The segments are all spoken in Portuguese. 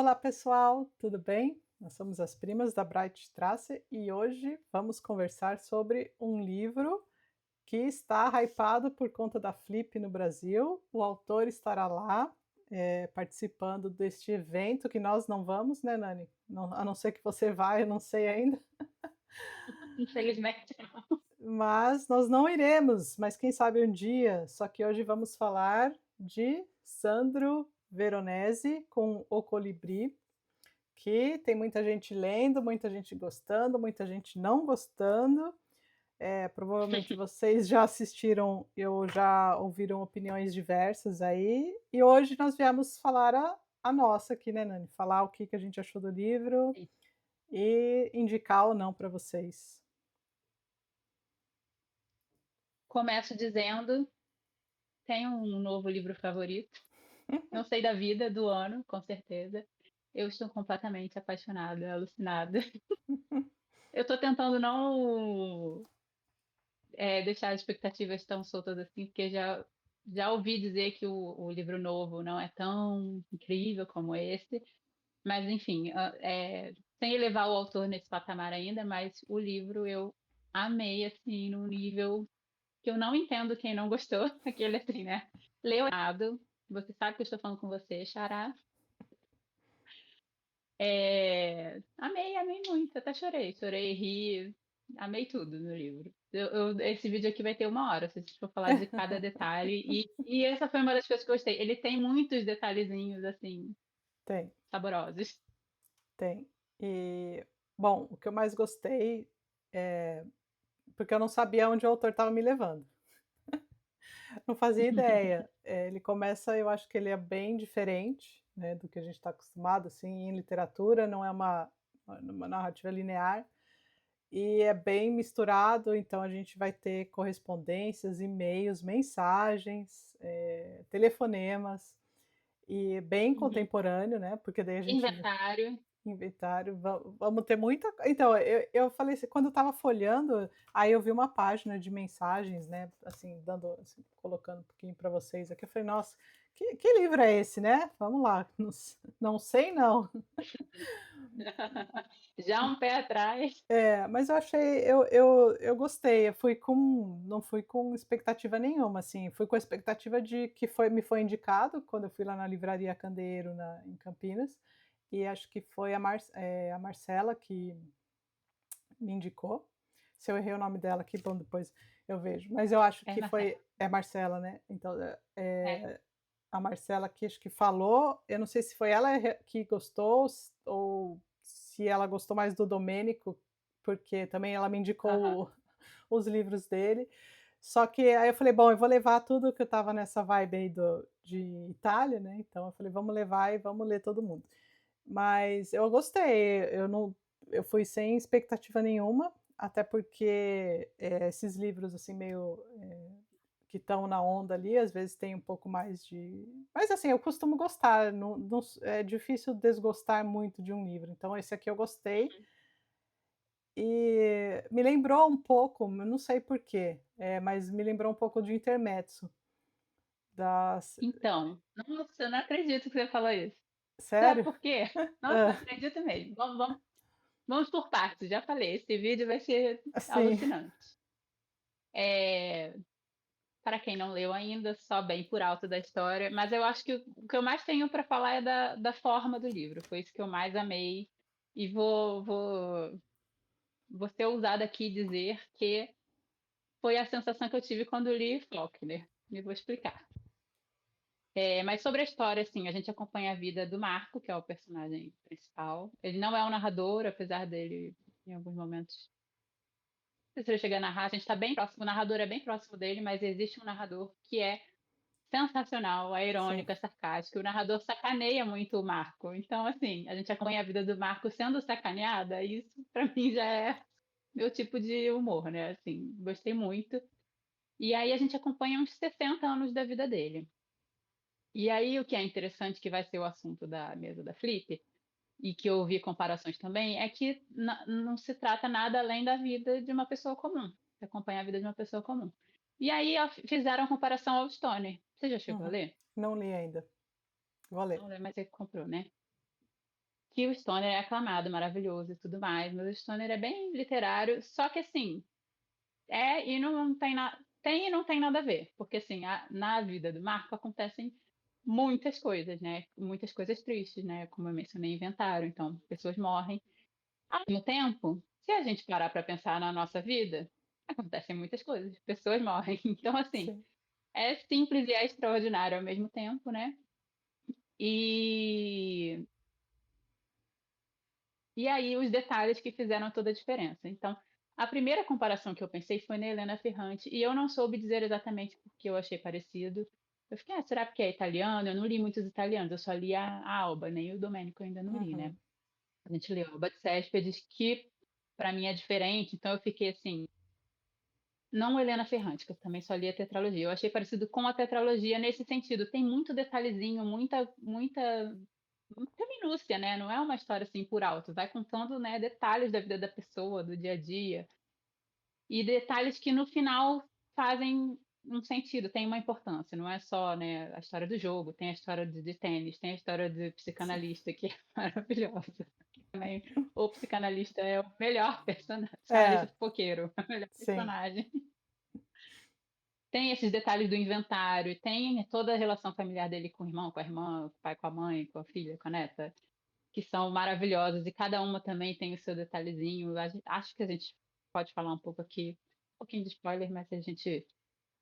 Olá, pessoal, tudo bem? Nós somos as primas da Bright Straße e hoje vamos conversar sobre um livro que está hypado por conta da Flip no Brasil. O autor estará lá, participando deste evento que nós não vamos, né, Nani? A não ser que você vá, eu não sei ainda, Infelizmente não. mas nós não iremos, mas quem sabe um dia. Só que hoje vamos falar de Sandro Veronese com O Colibri, que tem muita gente lendo, muita gente gostando, muita gente não gostando. Provavelmente vocês já assistiram ou já ouviram opiniões diversas aí. E hoje nós viemos falar a nossa aqui, né, Nani? Falar o que, que a gente achou do livro e indicar ou não para vocês. Começo dizendo, tenho um novo livro favorito. Não sei da vida, do ano, com certeza. Eu estou completamente apaixonada, alucinada. Eu estou tentando não deixar as expectativas tão soltas assim, porque já ouvi dizer que o livro novo não é tão incrível como esse. Mas, enfim, sem elevar o autor nesse patamar ainda, mas o livro eu amei, assim, num nível que eu não entendo quem não gostou, aquele assim, né? Leonardo, você sabe que eu estou falando com você, Xará. Amei muito, até chorei, ri, amei tudo no livro. Esse vídeo aqui vai ter 1 hora, se a gente for falar de cada detalhe. E essa foi uma das coisas que eu gostei. Ele tem muitos detalhezinhos, assim, Tem, saborosos. tem. E, bom, o que eu mais gostei é porque eu não sabia onde o autor estava me levando. Não fazia ideia. Ele começa, eu acho que ele é bem diferente, né, do que a gente está acostumado, assim, em literatura, não é uma narrativa linear, e é bem misturado, então a gente vai ter correspondências, e-mails, mensagens, telefonemas, e bem Uhum. contemporâneo, né, porque daí a gente Inventário. inventário, vamos ter muita então, eu falei assim, quando eu estava folhando, aí eu vi uma página de mensagens, né, assim, dando assim, colocando um pouquinho para vocês aqui, eu falei: "Nossa, que livro é esse, né? Vamos lá, não sei não". Já um pé atrás. É, mas eu gostei, eu fui com não fui com expectativa nenhuma, assim, fui com a expectativa de que me foi indicado quando eu fui lá na livraria Candeeiro em Campinas, e acho que foi a Marcela que me indicou. Se eu errei o nome dela aqui, bom, depois eu vejo. Mas eu acho É, que Marcelo. foi é Marcela, né? Então, É. a Marcela que acho que falou, eu não sei se foi ela que gostou ou se ela gostou mais do Domênico, porque também ela me Aham. indicou os livros dele. Só que aí eu falei: "Bom, eu vou levar tudo que eu estava nessa vibe aí de Itália, né, então eu falei: "Vamos levar e vamos ler todo mundo". Mas eu gostei, eu fui sem expectativa nenhuma, até porque, esses livros, assim, meio, que estão na onda ali, às vezes tem um pouco mais de mas assim, eu costumo gostar, não é difícil desgostar muito de um livro, então esse aqui eu gostei, e me lembrou um pouco, eu não sei por quê, mas me lembrou um pouco de Intermezzo, das Então, nossa, eu não acredito que você falou isso. Sabe sério? por quê? Nossa, não Hã. acredito mesmo. Vamos por partes, já falei, esse vídeo vai ser Assim, alucinante. Eh, para quem não leu ainda, só bem por alto da história, mas eu acho que o que eu mais tenho para falar é da forma do livro, foi isso que eu mais amei, e vou ser ousada aqui e dizer que foi a sensação que eu tive quando li Faulkner, e vou explicar. Mas sobre a história, assim, a gente acompanha a vida do Marco, que é o personagem principal. Ele não é um narrador, apesar dele, em alguns momentos. Não sei se ele chega a narrar, a gente está bem próximo, o narrador é bem próximo dele, mas existe um narrador que é sensacional, é sim. irônico, é sarcástico. O narrador sacaneia muito o Marco. Então, assim, a gente acompanha a vida do Marco sendo sacaneada, e isso pra mim já é meu tipo de humor, né? Assim, gostei muito. E aí a gente acompanha uns 60 anos da vida dele. E aí, o que é interessante, que vai ser o assunto da mesa da Flip, e que eu ouvi comparações também, é que não se trata nada além da vida de uma pessoa comum. Você acompanha a vida de uma pessoa comum. E aí fizeram a comparação ao Stoner. Você já chegou a Uhum. ler? Não li ainda, vou ler. Não, mas você comprou, né? que o Stoner é aclamado, maravilhoso e tudo mais, mas o Stoner é bem literário, só que assim, e não tem nada, tem e não tem nada a ver, porque assim, na vida do Marco acontecem muitas coisas, né? Muitas coisas tristes, né? Como eu mencionei, inventário, então pessoas morrem. Ao mesmo tempo, se a gente parar para pensar na nossa vida, acontecem muitas coisas, pessoas morrem. Então, assim, sim, é simples e é extraordinário ao mesmo tempo, né? E, e aí os detalhes que fizeram toda a diferença. Então, a primeira comparação que eu pensei foi na Helena Ferrante, e eu não soube dizer exatamente porque eu achei parecido. Eu fiquei, será porque é italiano? Eu não li muitos italianos, eu só li a Alba, nem o Domênico eu ainda não li, né? uhum, A gente leu a Alba de Céspedes, que para mim é diferente, então eu fiquei assim, não Helena Ferrante, que eu também só li a tetralogia. Eu achei parecido com a tetralogia nesse sentido. Tem muito detalhezinho, muita minúcia, né? Não é uma história assim por alto. Vai contando, né, detalhes da vida da pessoa, do dia a dia. E detalhes que no final fazem um sentido, tem uma importância. Não é só, né, a história do jogo, tem a história de tênis, tem a história do sim. psicanalista, que é maravilhosa. Também o psicanalista é o melhor personagem. Psicanalista É, fofoqueiro, é o melhor sim, personagem. Tem esses detalhes do inventário, tem toda a relação familiar dele com o irmão, com a irmã, com o pai, com a mãe, com a filha, com a neta, que são maravilhosas, e cada uma também tem o seu detalhezinho. Acho que a gente pode falar um pouco aqui, um pouquinho de spoiler, mas a gente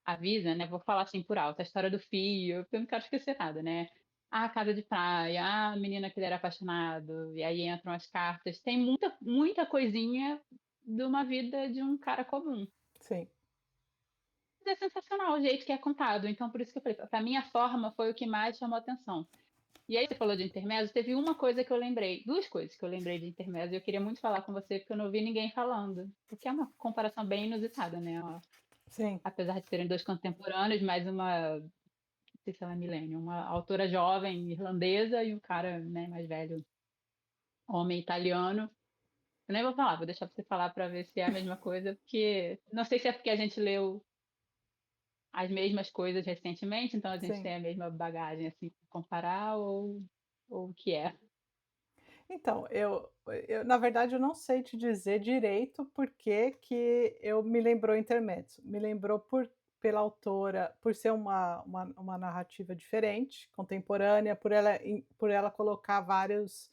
avisa, né? Vou falar assim por alto, a história do filho, porque eu não quero esquecer nada, né? A casa de praia, a menina que ele era apaixonado, e aí entram as cartas. Tem muita coisinha de uma vida de um cara comum. sim. Mas é sensacional o jeito que é contado. Então, por isso que eu falei, pra mim a forma foi o que mais chamou atenção. E aí você falou de intermezzo, teve uma coisa que eu lembrei, duas coisas que eu lembrei de intermezzo, e eu queria muito falar com você, porque eu não ouvi ninguém falando. Porque é uma comparação bem inusitada, né? Ó, Sim, apesar de serem dois contemporâneos, mas não sei se ela é milênio, uma autora jovem irlandesa e um cara, né, mais velho, homem italiano. Eu nem vou falar, vou deixar você falar para ver se é a mesma coisa, porque não sei se é porque a gente leu as mesmas coisas recentemente, então a gente sim. tem a mesma bagagem assim pra comparar ou o que é. Então, na verdade, eu não sei te dizer direito por que que eu me lembrou Intermezzo. Me lembrou pela autora, por ser uma narrativa diferente, contemporânea, por ela colocar vários,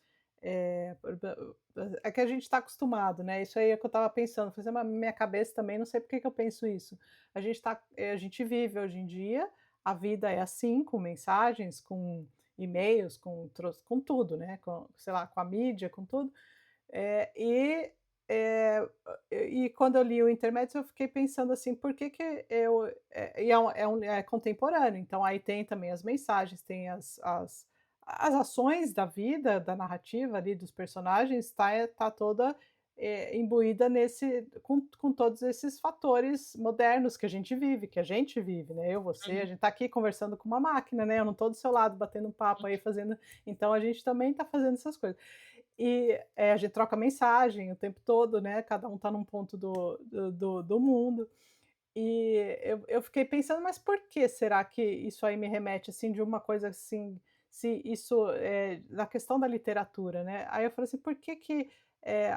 é que a gente está acostumado, né, isso aí é o que eu estava pensando, falei assim: "Mas minha cabeça também, não sei por que que eu penso isso". A gente vive hoje em dia, a vida é assim, com mensagens, com e-mails, com tudo, né, com, sei lá, com a mídia, com tudo. Eh, e, e quando eu li o Intermédio, eu fiquei pensando assim, por que que e é contemporâneo, então aí tem também as mensagens, tem as ações da vida, da narrativa ali dos personagens, tá toda, imbuída com todos esses fatores modernos que a gente vive, né, eu, você, a Uhum. gente tá aqui conversando com uma máquina, né, eu não tô do seu lado batendo um papo aí fazendo, então a gente também tá fazendo essas coisas. E, a gente troca mensagem o tempo todo, né, cada um está num ponto do mundo. E eu fiquei pensando: "Mas por que será que isso aí me remete, assim, de uma coisa assim, se isso é da questão da literatura, né". Aí eu falei assim: "Por que que,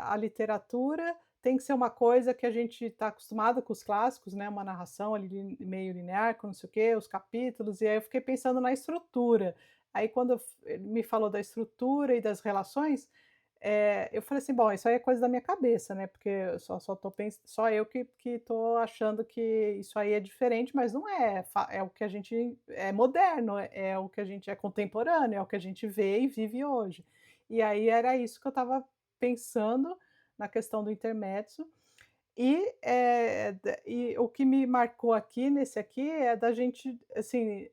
a literatura tem que ser uma coisa que a gente está acostumado com os clássicos, né, uma narração ali meio linear com não sei o quê, os capítulos", e aí eu fiquei pensando na estrutura. Aí quando ele me falou da estrutura e das relações, eu falei assim: "Bom, isso aí é coisa da minha cabeça, né, porque eu só eu que tô achando que isso aí é diferente, mas não é, é o que a gente é moderno, é o que a gente é contemporâneo, é o que a gente vê e vive hoje". E aí era isso que eu estava pensando na questão do intermezzo, e o que me marcou aqui nesse aqui é da gente, assim,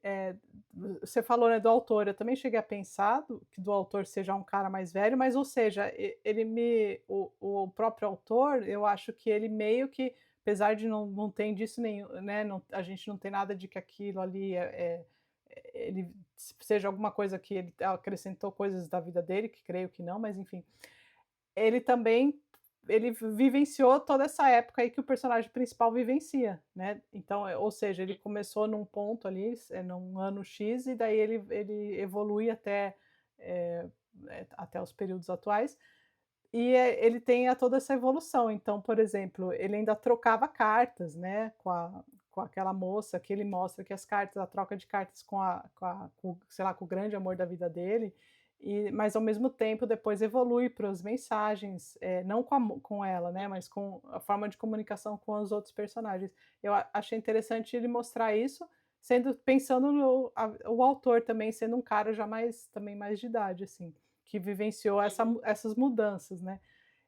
você falou, né, do autor, eu também cheguei a pensar que do autor seja um cara mais velho, mas ou seja, ele me o próprio autor, eu acho que ele meio que, apesar de não ter indício nenhum, né, não, a gente não tem nada de que aquilo ali ele seja alguma coisa que ele acrescentou coisas da vida dele, que creio que não, mas enfim. Ele também vivenciou toda essa época aí que o personagem principal vivencia, né, então, ou seja, ele começou num ponto ali, num ano X, e daí ele evolui até, até os períodos atuais. E, ele tem toda essa evolução, então, por exemplo, ele ainda trocava cartas, né, com aquela moça que ele mostra que as cartas a troca de cartas com, sei lá, com o grande amor da vida dele, mas ao mesmo tempo depois evolui para as mensagens, não com ela, né, mas com a forma de comunicação com os outros personagens. Eu achei interessante ele mostrar isso, pensando o autor também sendo um cara já mais de idade, assim, que vivenciou Uhum. essas mudanças, né.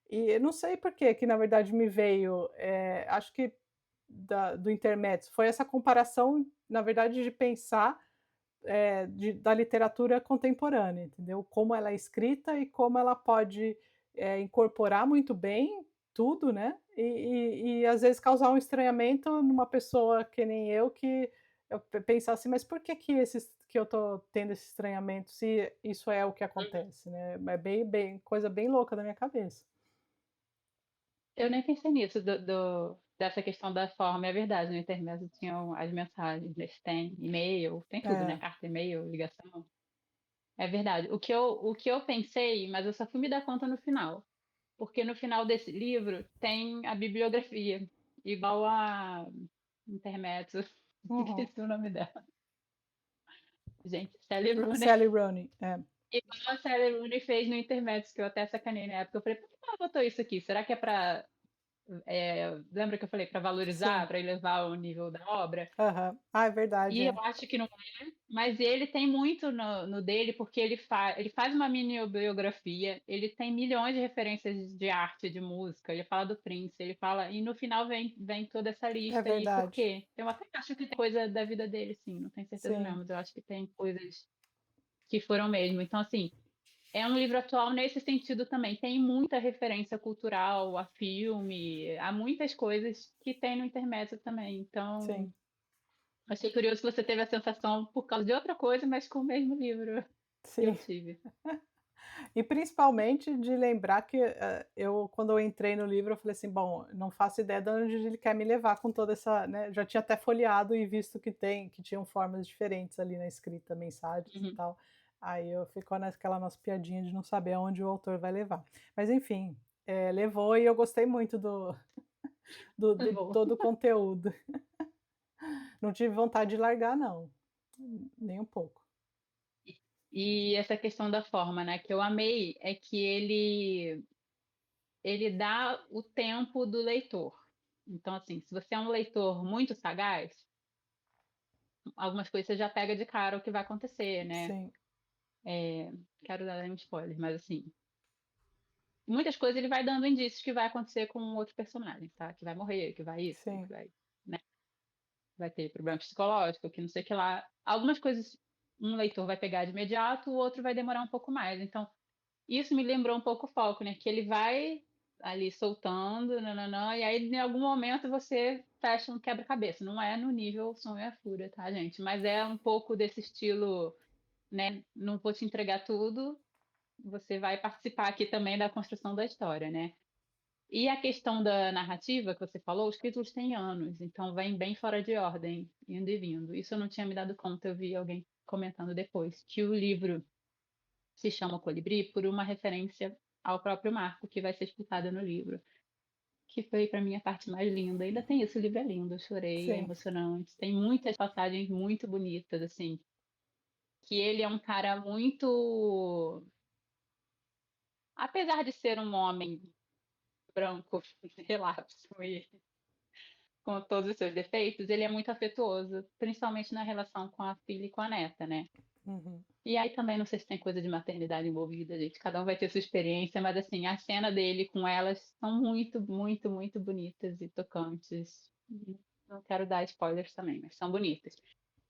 E eu não sei por que na verdade me veio, acho que do Intermezzo, foi essa comparação, na verdade, de pensar, da literatura contemporânea, entendeu? Como ela é escrita e como ela pode, incorporar muito bem tudo, né, e às vezes causar um estranhamento numa pessoa que nem eu, que eu pensar assim: "Mas por que que eu tô tendo esse estranhamento, se isso é o que acontece?", né, é bem coisa bem louca da minha cabeça. Eu nem pensei nisso dessa questão da forma, é verdade, no intermezzo tinham as mensagens, né, tem e-mail, tem tudo, né, É. carta, e-mail, ligação. É verdade. O que eu pensei, mas eu só fui me dar conta no final, porque no final desse livro tem a bibliografia, igual a Intermezzo, Uhum. esqueci o nome dela. Gente, Sally Rooney. Sally Rooney, é. Igual a Sally Rooney fez no Intermezzo, que eu até sacanei na época, eu falei: "Por que ela botou isso aqui? Será que é pra lembra que eu falei para valorizar, Sim. para elevar o nível da obra?" Aham. Ah, é verdade, E eu é. acho que não é, mas ele tem muito no dele, porque ele faz uma mini biografia, ele tem milhões de referências de arte, de música, ele fala do Prince, ele fala e no final vem toda essa É lista e por verdade. quê? Eu até acho que tem coisa da vida dele sim, não tenho certeza não, Sim, mas eu acho que tem coisas que foram mesmo. Então assim, é um livro atual nesse sentido também, tem muita referência cultural, a filme, a muitas coisas que tem no Intermezzo também, então sim, achei curioso que você teve a sensação por causa de outra coisa, mas com o mesmo livro que eu sim. tive. E principalmente de lembrar que, quando eu entrei no livro, eu falei assim: "Bom, não faço ideia de onde ele quer me levar com toda essa", né, já tinha até folheado e visto que tinham formas diferentes ali na escrita, mensagens e Uhum. tal. Aí eu ficou naquela nossa piadinha de não saber aonde o autor vai levar. Mas enfim, levou e eu gostei muito de Bom. todo o conteúdo. Não tive vontade de largar não, nem um pouco. E essa questão da forma, né, que eu amei é que ele dá o tempo do leitor. Então, assim, se você é um leitor muito sagaz, algumas coisas você já pega de cara o que vai acontecer, né. Sim, Quero dar nenhum spoiler, mas assim, muitas coisas ele vai dando indícios que vai acontecer com outros personagens, tá, que vai morrer, que vai isso, que sim, vai ter problema psicológico, que não sei o que lá. Algumas coisas um leitor vai pegar de imediato, o outro vai demorar um pouco mais. Então, isso me lembrou um pouco o foco, né? Que ele vai ali soltando, nananã, e aí em algum momento você fecha um quebra-cabeça. Não é no nível Sonho e a Fúria, tá, gente? Mas é um pouco desse estilo, né? Não vou te entregar tudo, você vai participar aqui também da construção da história, né? E a questão da narrativa que você falou, os títulos têm anos, então vem bem fora de ordem, indo e vindo. Isso eu não tinha me dado conta, eu vi alguém comentando depois, que o livro se chama Colibri por uma referência ao próprio Marco, que vai ser explicada no livro, que foi para mim a parte mais linda. Ainda tem isso, o livro é lindo, eu chorei, é sim, emocionante, tem muitas passagens muito bonitas, assim, que ele é um cara muito. Apesar de ser um homem branco, relapso e com todos os seus defeitos, ele é muito afetuoso, principalmente na relação com a filha e com a neta, né. uhum, E aí também não sei se tem coisa de maternidade envolvida, gente, cada um vai ter sua experiência, mas assim, a cena dele com elas são muito, muito, muito bonitas e tocantes. Não quero dar spoilers também, mas são bonitas.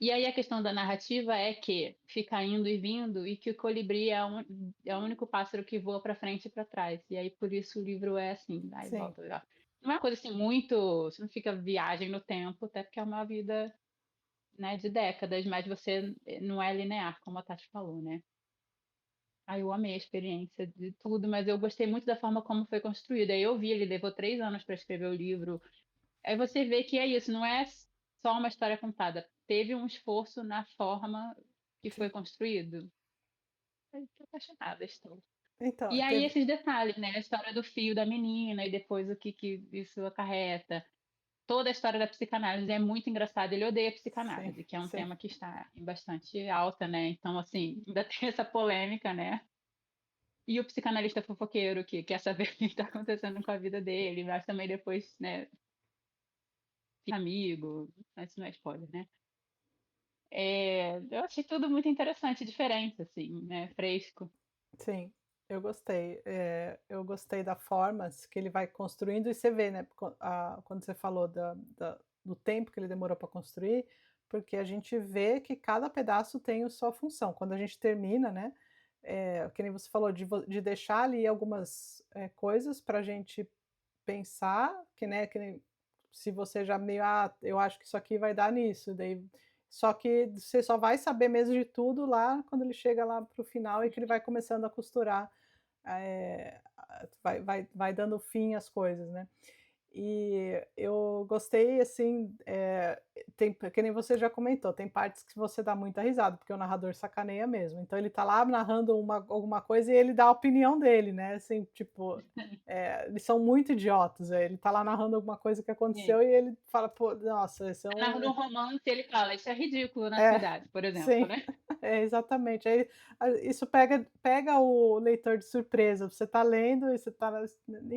E aí a questão da narrativa é que fica indo e vindo e que o colibri é o único pássaro que voa para frente e para trás. E aí por isso o livro é assim, vai e sim, volta. Não é uma coisa assim muito, você não fica viagem no tempo, até porque é uma vida, né, de décadas, mas você não é linear, como a Tati falou, né? Eu amei a experiência de tudo, mas eu gostei muito da forma como foi construída. Aí eu vi, ele levou 3 anos para escrever o livro. Aí você vê que é isso, não é só uma história contada. Teve um esforço na forma que foi sim. construído. Ai, tô apaixonada, estou. Então, E aí teve esses detalhes, né, a história do fio da menina e depois o que que isso acarreta. Toda a história da psicanálise é muito engraçada, ele odeia sim, psicanálise, que é um sim, tema que está em bastante alta, né, então, assim, ainda tem essa polêmica, né. E o psicanalista fofoqueiro que quer saber o que está acontecendo com a vida dele, mas também depois, né, fica amigo, mas isso não é spoiler, né. Eu achei tudo muito interessante, diferente, assim, né, fresco. sim, eu gostei. Eu gostei da forma que ele vai construindo e você vê, né, quando você falou do tempo que ele demorou para construir, porque a gente vê que cada pedaço tem a sua função. Quando a gente termina, né, que nem você falou de deixar ali algumas, coisas para a gente pensar, que nem se você já meio: "Ah, eu acho que isso aqui vai dar nisso", daí só que você só vai saber mesmo de tudo lá quando ele chega lá para o final e que ele vai começando a costurar, vai dando fim às coisas, né. E eu gostei, assim, tem que nem você já comentou, tem partes que você dá muita risada, porque o narrador sacaneia mesmo. Então ele tá lá narrando alguma coisa e ele dá a opinião dele, né, assim, tipo, eles são muito idiotas, ele tá lá narrando alguma coisa que Sim. aconteceu e ele fala: "Pô, nossa, esse é Narra um". um romance e ele fala: "Isso é ridículo na sua É, idade", por exemplo, sim, né. exatamente. Aí, isso pega o leitor de surpresa, você tá lendo e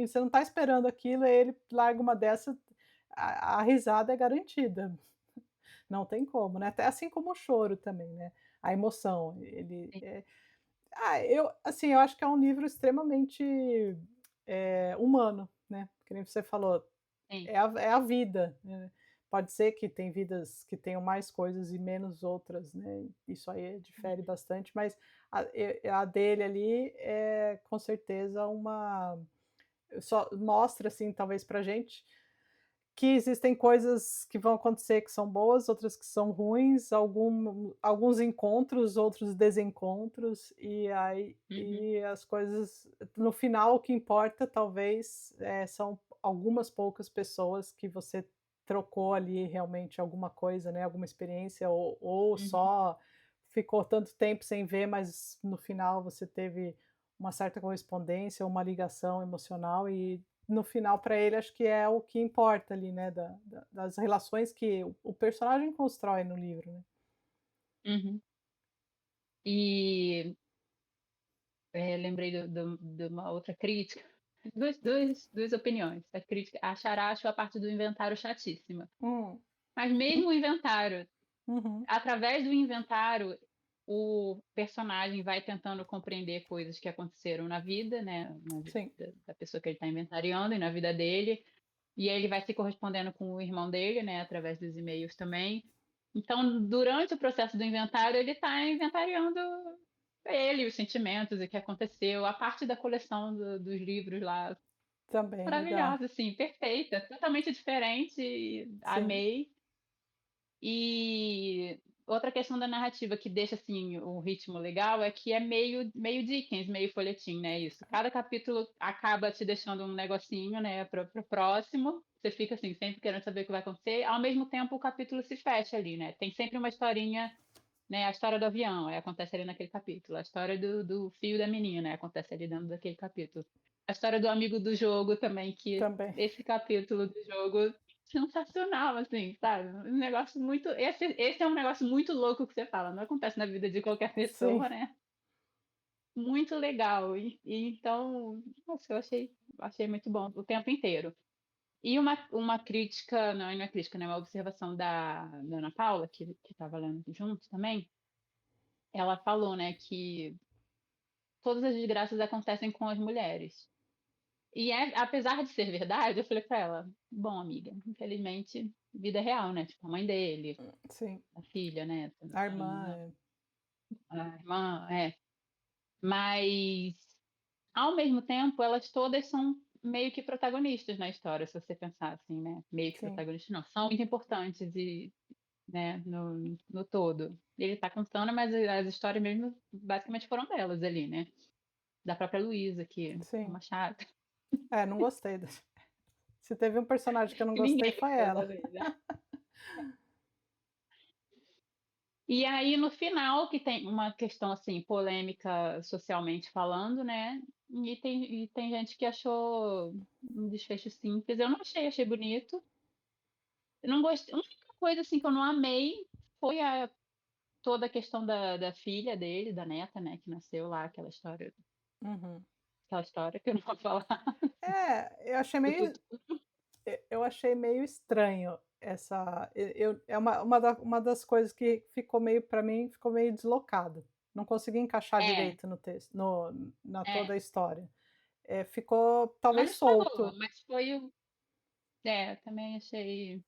você não tá esperando aquilo, aí ele larga uma dessa, a risada é garantida, não tem como, né, até assim como o choro também, né, a emoção, ele, Sim, eu assim, eu acho que é um livro extremamente, humano, né, que nem você falou, sim. é a vida, né. Pode ser que tem vidas que tenham mais coisas e menos outras, né, isso aí difere Uhum, bastante, mas a dele ali é com certeza uma só mostra, assim, talvez pra gente, que existem coisas que vão acontecer que são boas, outras que são ruins, alguns encontros, outros desencontros, uhum, e as coisas no final o que importa talvez, são algumas poucas pessoas que você trocou ali realmente alguma coisa, né, alguma experiência ou uhum, só ficou tanto tempo sem ver, mas no final você teve uma certa correspondência, uma ligação emocional e no final para ele acho que é o que importa ali, né, das relações que o personagem constrói no livro, né. uhum. E, lembrei de uma outra crítica, 2 opiniões. A crítica a Xará achou a parte do inventário chatíssima, Hum, mas mesmo o inventário, uhum, através do inventário, o personagem vai tentando compreender coisas que aconteceram na vida, né, na vida sim, da pessoa que ele está inventariando e na vida dele, e aí ele vai se correspondendo com o irmão dele, né, através dos e-mails também. Então, durante o processo do inventário, ele está inventariando ele, os sentimentos, o que aconteceu, a parte da coleção dos livros lá, também legal. maravilhosa, assim, perfeita, totalmente diferente, Sim, amei. E outra questão da narrativa que deixa, assim, o ritmo legal é que é meio Dickens, meio folhetim, né, isso. Cada capítulo acaba te deixando um negocinho, né, para o próximo, você fica, assim, sempre querendo saber o que vai acontecer, ao mesmo tempo o capítulo se fecha ali, né, tem sempre uma historinha, né, a história do avião, acontece ali naquele capítulo, a história do fio da menina, acontece ali dentro daquele capítulo. A história do amigo do jogo também, que também. esse capítulo do jogo sensacional, assim, sabe, um negócio muito esse é um negócio muito louco que você fala, não acontece na vida de qualquer Sim, pessoa, né, muito legal e então, nossa, eu achei muito bom o tempo inteiro. E uma crítica não é crítica, né, uma observação da Ana Paula, que estava lendo junto também, ela falou, né, que todas as desgraças acontecem com as mulheres. E apesar de ser verdade, eu falei pra ela: "Bom, amiga, infelizmente, vida real, né, tipo, a mãe dele, sim. a filha, né, A irmã, é. a irmã, é. Mas, ao mesmo tempo, elas todas são meio que protagonistas na história, se você pensar assim, né, meio que Sim, protagonistas não, são muito importantes e, né, no todo. Ele tá contando, mas as histórias mesmo basicamente foram delas ali, né, da própria Luísa, que é sim. uma chata, Não gostei dessa. Se teve um personagem que eu não que gostei ninguém foi gostou da ela. Luísa. E aí no final que tem uma questão, assim, polêmica socialmente falando, né, e tem gente que achou um desfecho simples, eu não achei, achei bonito. Eu não gostei, a única coisa, assim, que eu não amei foi toda a questão da filha dele, da neta, né, que nasceu lá, Uhum. aquela história que eu não vou falar. É, eu achei meio estranho essa é uma das coisas que ficou meio para mim, ficou meio deslocado. Não consegui encaixar É, direito no texto no na toda é. a história. Ficou talvez Mas falou, solto. mas foi o eu também achei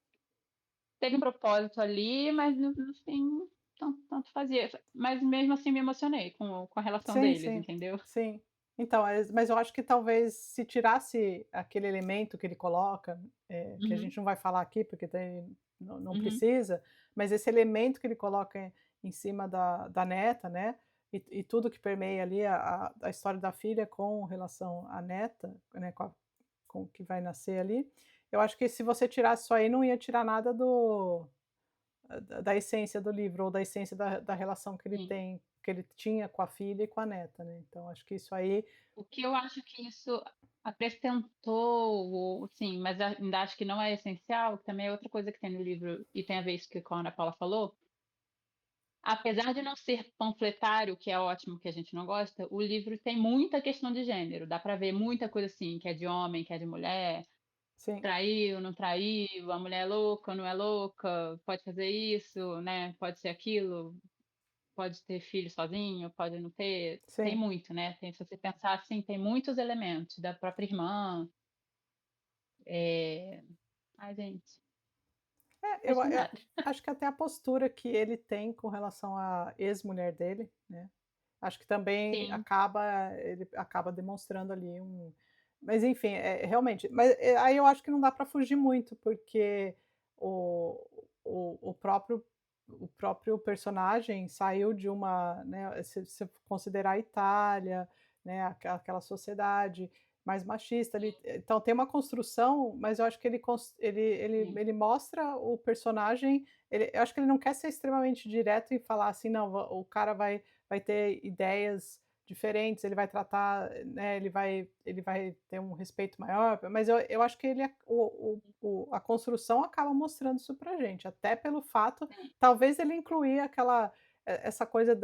teve um propósito ali, mas no fim, tanto fazia. Mas mesmo assim me emocionei com a relação Sim, deles, sim, entendeu? sim. Então, mas eu acho que talvez se tirasse aquele elemento que ele coloca, que a Uhum, gente não vai falar aqui, porque não uhum, precisa, mas esse elemento que ele coloca em cima da neta, né, e tudo que permeia ali a história da filha com relação à neta, né, com o que vai nascer ali, eu acho que se você tirasse isso aí, não ia tirar nada da essência do livro ou da essência da relação sim. que ele tinha com a filha e com a neta, né, então acho que isso aí O que eu acho que isso acrescentou, ou sim, mas ainda acho que não é essencial, que também é outra coisa que tem no livro e tem a ver isso que a Ana Paula falou. Apesar de não ser panfletário, que é ótimo, que a gente não gosta, o livro tem muita questão de gênero. Dá pra ver muita coisa assim, que é de homem, que é de mulher, sim, traiu, não traiu, a mulher é louca, não é louca, pode fazer isso, né? Pode ser aquilo, pode ter filho sozinho, pode não ter. Tem sim. muito, né? Se você pensar assim, tem muitos elementos da própria irmã. É... Ai, gente, Eu apaixonada. acho que até a postura que ele tem com relação à ex-mulher dele, né, acho que também Sim. ele acaba demonstrando ali mas enfim, realmente, mas, aí eu acho que não dá para fugir muito, porque o próprio personagem saiu de uma, né, se você considerar a Itália, né, aquela sociedade mais machista ali, então tem uma construção, mas eu acho que Sim. ele mostra o personagem, eu acho que ele não quer ser extremamente direto e falar assim: "Não, o cara vai ter ideias diferentes, ele vai tratar, né, ele vai ter um respeito maior", mas eu acho que ele a construção acaba mostrando isso pra gente, até pelo fato, talvez ele incluir essa coisa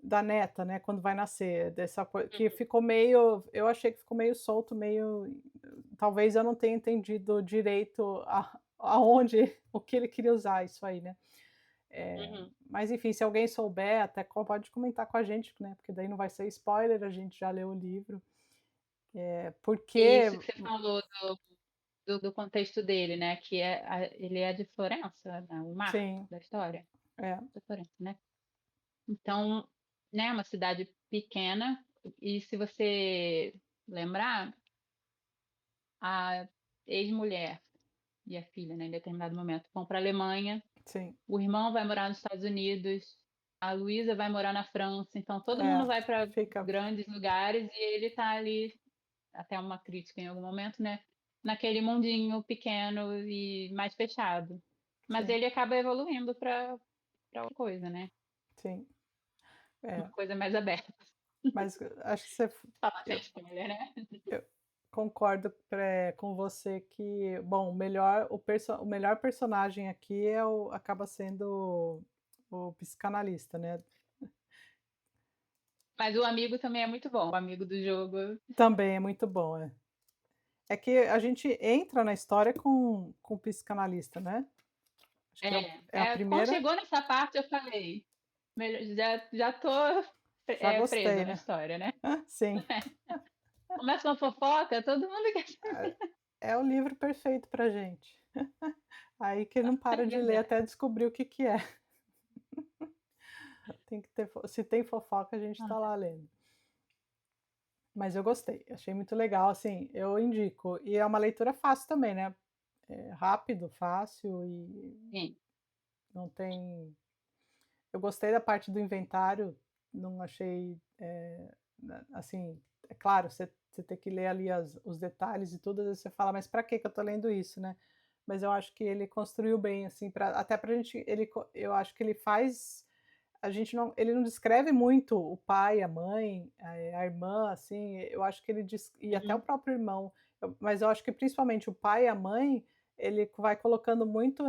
da neta, né, quando vai nascer, dessa coi que Uhum. ficou meio, eu achei que ficou meio solto, talvez eu não tenha entendido direito aonde o que ele queria usar isso aí, né. Uhum. Mas enfim, se alguém souber, até pode comentar com a gente, né, porque daí não vai ser spoiler, a gente já leu o livro. E Porque isso que você falou do contexto dele, né? Que ele é de Florença, né, o marco sim, da história. é, De Florença, né? Então, né, uma cidade pequena, e se você lembrar, a ex-mulher e a filha, né, em determinado momento, vão para a Alemanha, sim, o irmão vai morar nos Estados Unidos, a Luísa vai morar na França, então todo é, mundo vai para fica grandes lugares e ele está ali, até uma crítica em algum momento, né, naquele mundinho pequeno e mais fechado. Mas sim, ele acaba evoluindo para outra coisa, né? sim, Uma é, coisa mais aberta. mas acho que você Falar sem eu spoiler, né? eu concordo, com você que, bom, o melhor personagem aqui acaba sendo o psicanalista, né. Mas o amigo também é muito bom, o amigo do jogo. Também é muito bom, é. É que a gente entra na história com o psicanalista, né. Acho que é a Quando primeira, chegou nessa parte eu falei, já tô já presa gostei, na né. história, né? Sim. Começa uma fofoca, todo mundo quer É é o livro perfeito pra gente. Aí que não saber, para é de ler verdade. até descobrir o que que é. Tem que ter se tem fofoca, a gente tá Ah, lá lendo. Mas eu gostei, achei muito legal, assim, eu indico. E é uma leitura fácil também, né, rápido, fácil e sim. não tem, eu gostei da parte do inventário, não achei, assim, é claro, você tem que ler ali os detalhes e tudo, às vezes você fala: "Mas para que que eu tô lendo isso, né?". mas eu acho que ele construiu bem, assim, até pra gente eu acho que ele faz a gente não ele não descreve muito o pai, a mãe, a irmã, assim, eu acho que ele e até o Uhum. próprio irmão, mas eu acho que principalmente o pai e a mãe, ele vai colocando muito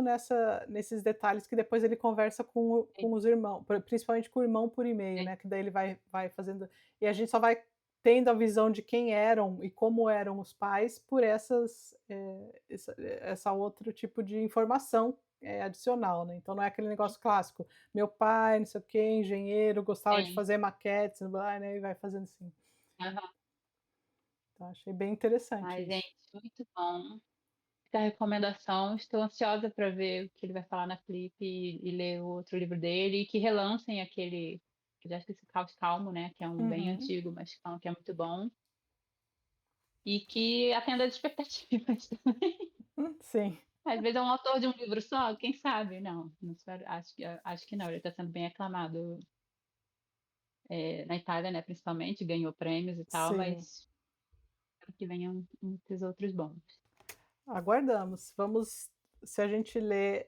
nesses detalhes que depois ele conversa Sim, com os irmãos, principalmente com o irmão por e-mail, sim. né, que daí ele vai fazendo e a gente só vai tendo a visão de quem eram e como eram os pais por essa outro tipo de informação, adicional, né, então não é aquele negócio clássico, meu pai, não sei o quê, engenheiro, gostava de Sim. fazer maquetes, blá, né, e vai fazendo assim. Aham. Então achei bem interessante Ai, isso. gente, muito bom. Fica a recomendação. Estou ansiosa para ver o que ele vai falar na Flip e ler o outro livro dele, e que relancem aquele, que já esqueci, Caos Calmo, né, que é um bem Uhum. antigo, mas falam que é muito bom, e que atenda às expectativas. Sim. Às vezes é um autor de um livro só, quem sabe? Não, não espero, acho que não, ele está sendo bem aclamado, na Itália, né, principalmente, ganhou prêmios e tal, Sim. mas espero que venham muitos outros bons. Aguardamos. Vamos se a gente lê,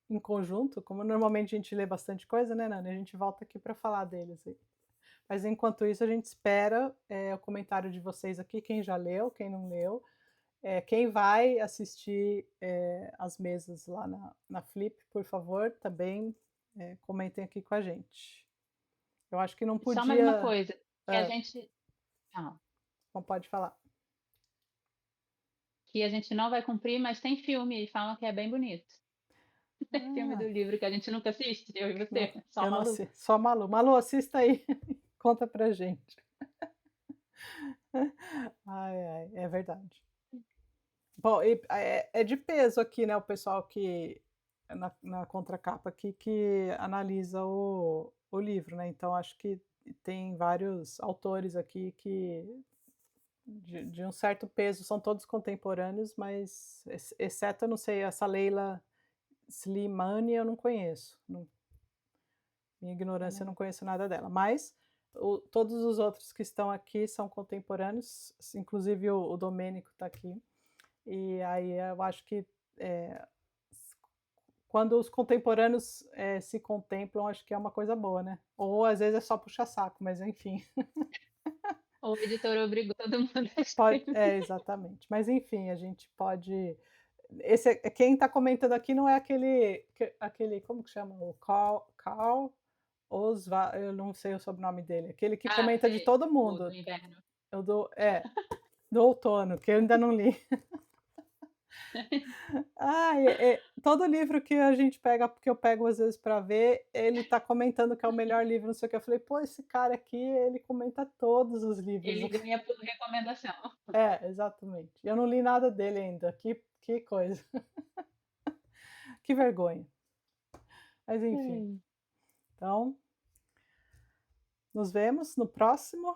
em conjunto, como normalmente a gente lê bastante coisa, né, Nani, a gente volta aqui para falar deles aí. Mas enquanto isso a gente espera, o comentário de vocês aqui, quem já leu, quem não leu, quem vai assistir, as mesas lá na Flip, por favor, também, comentem aqui com a gente. Eu acho que não E só mais uma podia coisa, que a hã, gente, ah, não pode falar. que a gente não vai cumprir, mas tem filme e falam que é bem bonito. Tem filme do Ah, livro que a gente nunca assiste, eu e não, você, só a eu não Malu. assi só a Malu. Malu, assista aí, conta pra gente. Ai, ai, é verdade. Bom, é de peso aqui, né, o pessoal que na contracapa aqui que analisa o livro, né, então acho que tem vários autores aqui que de um certo peso, são todos contemporâneos, mas exceto, eu não sei, essa Leila Slimani eu não conheço, minha ignorância, eu não Também. conheço nada dela, mas todos os outros que estão aqui são contemporâneos, inclusive o Domênico está aqui, e aí eu acho que, eh, quando os contemporâneos, se contemplam, acho que é uma coisa boa, né, ou às vezes é só puxa saco, mas enfim. O editor obrigou todo mundo a É, escrever. exatamente. Mas enfim, a gente pode quem está comentando aqui não é aquele como que chama? O Carl eu não sei o sobrenome dele, aquele que Ah, comenta de sei, todo o do mundo. inverno. Do outono, que eu ainda não li. Ah, todo livro que a gente pega, porque eu pego às vezes para ver, ele está comentando que é o melhor livro, não sei o que, eu falei: "Pô, esse cara aqui, ele comenta todos os livros". Ele ganha por recomendação. É, exatamente. Eu não li nada dele ainda, que coisa, que vergonha. Mas enfim, Hum. então, nos vemos no próximo.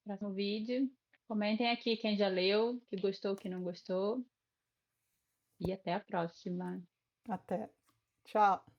Próximo vídeo. Comentem aqui quem já leu, que gostou, que não gostou. E até a próxima. Até. Tchau.